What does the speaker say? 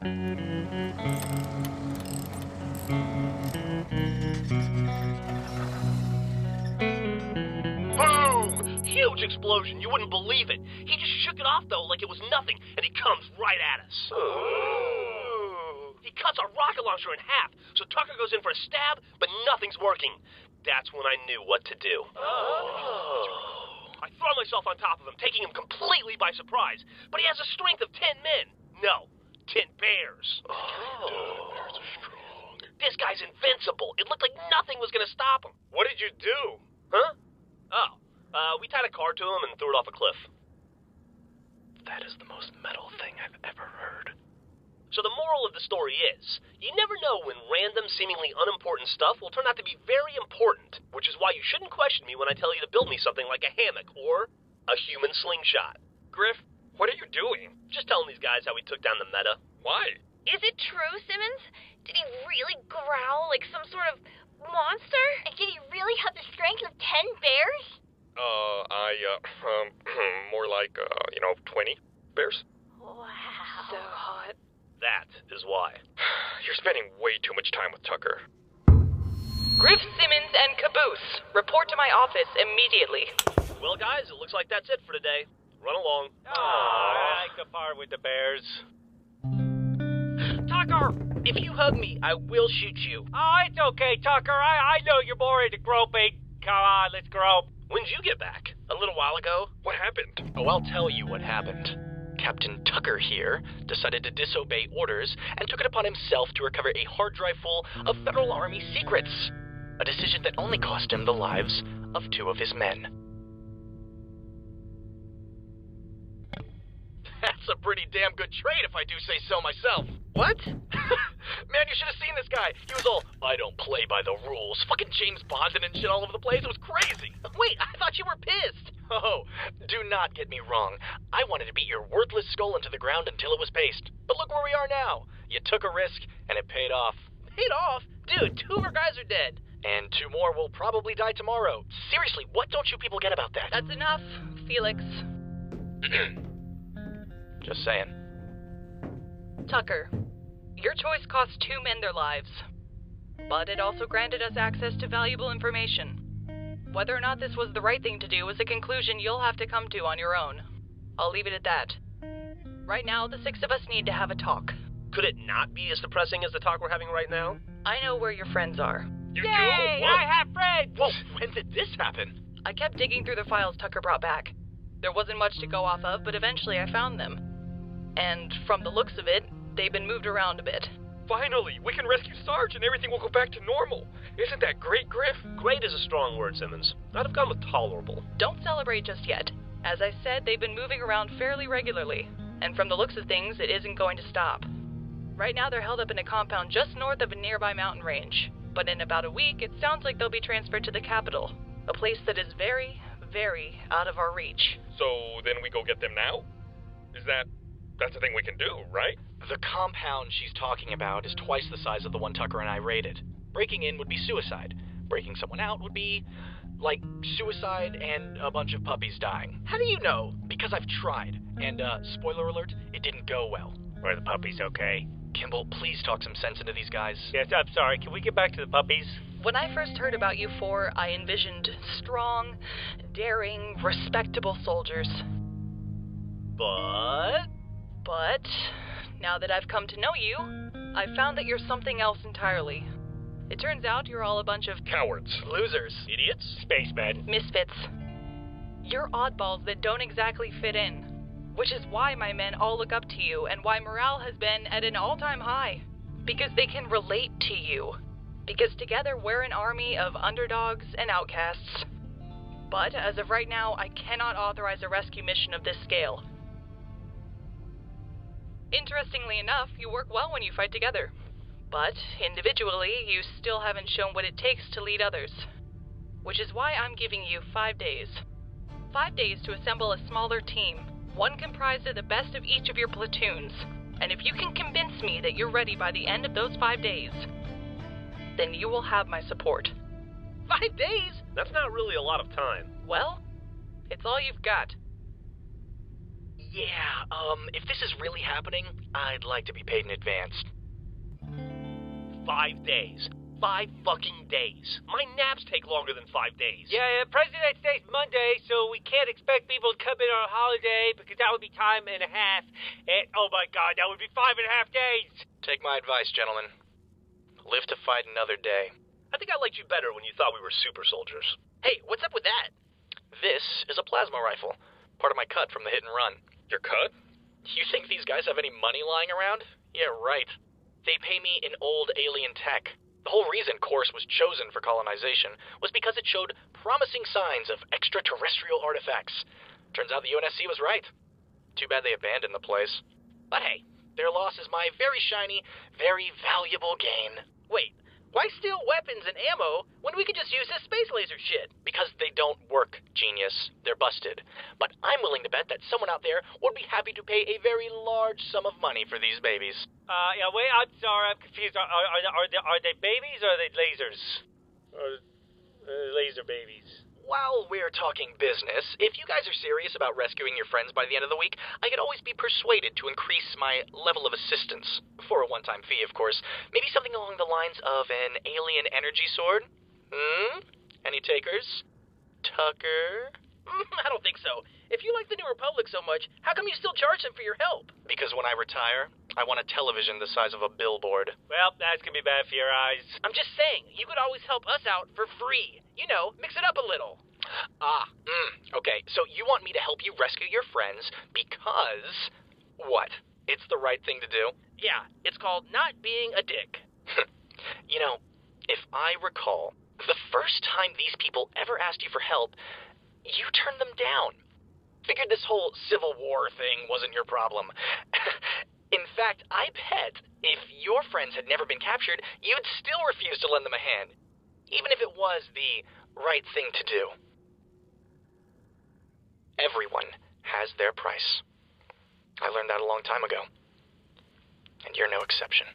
Boom! Huge explosion. You wouldn't believe it. He just shook it off, though, like it was nothing, and he comes right at us. He cuts our rocket launcher in half, so Tucker goes in for a stab, but nothing's working. That's when I knew what to do. I throw myself on top of him, taking him completely by surprise, but he has a strength of 10 men. No, 10 bears. Bears are strong. This guy's invincible. It looked like nothing was going to stop him. What did you do? Huh? We tied a car to him and threw it off a cliff. That is the most metal thing I've ever heard. So the moral of the story is, you never know when random, seemingly unimportant stuff will turn out to be very important, which is why you shouldn't question me when I tell you to build me something like a hammock or a human slingshot. Griff, what are you doing? Just telling these guys how we took down the Meta. Why? Is it true, Simmons? Did he really growl like some sort of monster? And did he really have the strength of 10 bears? More like, 20 bears. Wow. So hot. That is why. You're spending way too much time with Tucker. Griff, Simmons, and Caboose, report to my office immediately. Well, guys, it looks like that's it for today. Run along. I like the part with the bears. Tucker, if you hug me, I will shoot you. Oh, it's okay, Tucker. I know you're more into groping. Come on, let's grope. When did you get back? A little while ago? What happened? Oh, I'll tell you what happened. Captain Tucker here decided to disobey orders and took it upon himself to recover a hard drive full of Federal Army secrets. A decision that only cost him the lives of 2 of his men. That's a pretty damn good trade if I do say so myself. What? Man, you should have seen this guy. He was all, I don't play by the rules. Fucking James Bonding and shit all over the place. It was crazy. Wait, I thought you were pissed. Oh, do not get me wrong. I wanted to beat your worthless skull into the ground until it was paste. But look where we are now. You took a risk, and it paid off. Paid off? Dude, 2 of our guys are dead. And 2 more will probably die tomorrow. Seriously, what don't you people get about that? That's enough, Felix. Just saying. Tucker, your choice cost 2 men their lives. But it also granted us access to valuable information. Whether or not this was the right thing to do is a conclusion you'll have to come to on your own. I'll leave it at that. Right now, the 6 of us need to have a talk. Could it not be as depressing as the talk we're having right now? I know where your friends are. You do? I have friends! Whoa, when did this happen? I kept digging through the files Tucker brought back. There wasn't much to go off of, but eventually I found them. And from the looks of it, they've been moved around a bit. Finally, we can rescue Sarge and everything will go back to normal. Isn't that great, Griff? Great is a strong word, Simmons. I'd have gone with tolerable. Don't celebrate just yet. As I said, they've been moving around fairly regularly, and from the looks of things, it isn't going to stop. Right now, they're held up in a compound just north of a nearby mountain range, but in about a week, it sounds like they'll be transferred to the capital, a place that is very, very out of our reach. So then we go get them now? That's a thing we can do, right? The compound she's talking about is twice the size of the one Tucker and I raided. Breaking in would be suicide. Breaking someone out would be, like, suicide and a bunch of puppies dying. How do you know? Because I've tried. And, spoiler alert, it didn't go well. Are the puppies okay? Kimball, please talk some sense into these guys. Yes, I'm sorry. Can we get back to the puppies? When I first heard about you 4, I envisioned strong, daring, respectable soldiers. But, now that I've come to know you, I've found that you're something else entirely. It turns out you're all a bunch of Cowards. Losers. Idiots? Spacemen. misfits. You're oddballs that don't exactly fit in, which is why my men all look up to you and why morale has been at an all-time high. Because they can relate to you. Because together we're an army of underdogs and outcasts. But as of right now, I cannot authorize a rescue mission of this scale. Interestingly enough, you work well when you fight together. But, individually, you still haven't shown what it takes to lead others. Which is why I'm giving you 5 days. 5 days to assemble a smaller team, one comprised of the best of each of your platoons. And if you can convince me that you're ready by the end of those 5 days, then you will have my support. 5 days? That's not really a lot of time. Well, it's all you've got. Yeah, if this is really happening, I'd like to be paid in advance. 5 days. 5 fucking days. My naps take longer than 5 days. Yeah, President's Day's Monday, so we can't expect people to come in on a holiday because that would be time and a half. And, oh my god, that would be 5.5 days. Take my advice, gentlemen. Live to fight another day. I think I liked you better when you thought we were super soldiers. Hey, what's up with that? This is a plasma rifle. Part of my cut from the hit and run. Your cut? You think these guys have any money lying around? Yeah, right. They pay me in old alien tech. The whole reason Course was chosen for colonization was because it showed promising signs of extraterrestrial artifacts. Turns out the UNSC was right. Too bad they abandoned the place. But hey, their loss is my very shiny, very valuable gain. Wait, why steal weapons and ammo when we could just use this space laser shit? Because they don't work, genius. They're busted. But I'm willing to bet that someone out there would be happy to pay a very large sum of money for these babies. Yeah, wait, I'm sorry, I'm confused. Are they babies or are they lasers? Laser babies. While we're talking business, if you guys are serious about rescuing your friends by the end of the week, I could always be persuaded to increase my level of assistance. For a one-time fee, of course. Maybe something along the lines of an alien energy sword? Any takers? Tucker? I don't think so. If you like the New Republic so much, how come you still charge them for your help? Because when I retire, I want a television the size of a billboard. Well, that's gonna be bad for your eyes. I'm just saying, you could always help us out for free. You know, mix it up a little. Okay, so you want me to help you rescue your friends because... what? It's the right thing to do? Yeah, it's called not being a dick. You know, if I recall, the first time these people ever asked you for help, you turned them down. Figured this whole Civil War thing wasn't your problem. In fact, I bet if your friends had never been captured, you'd still refuse to lend them a hand, even if it was the right thing to do. Everyone has their price. I learned that a long time ago, and you're no exception.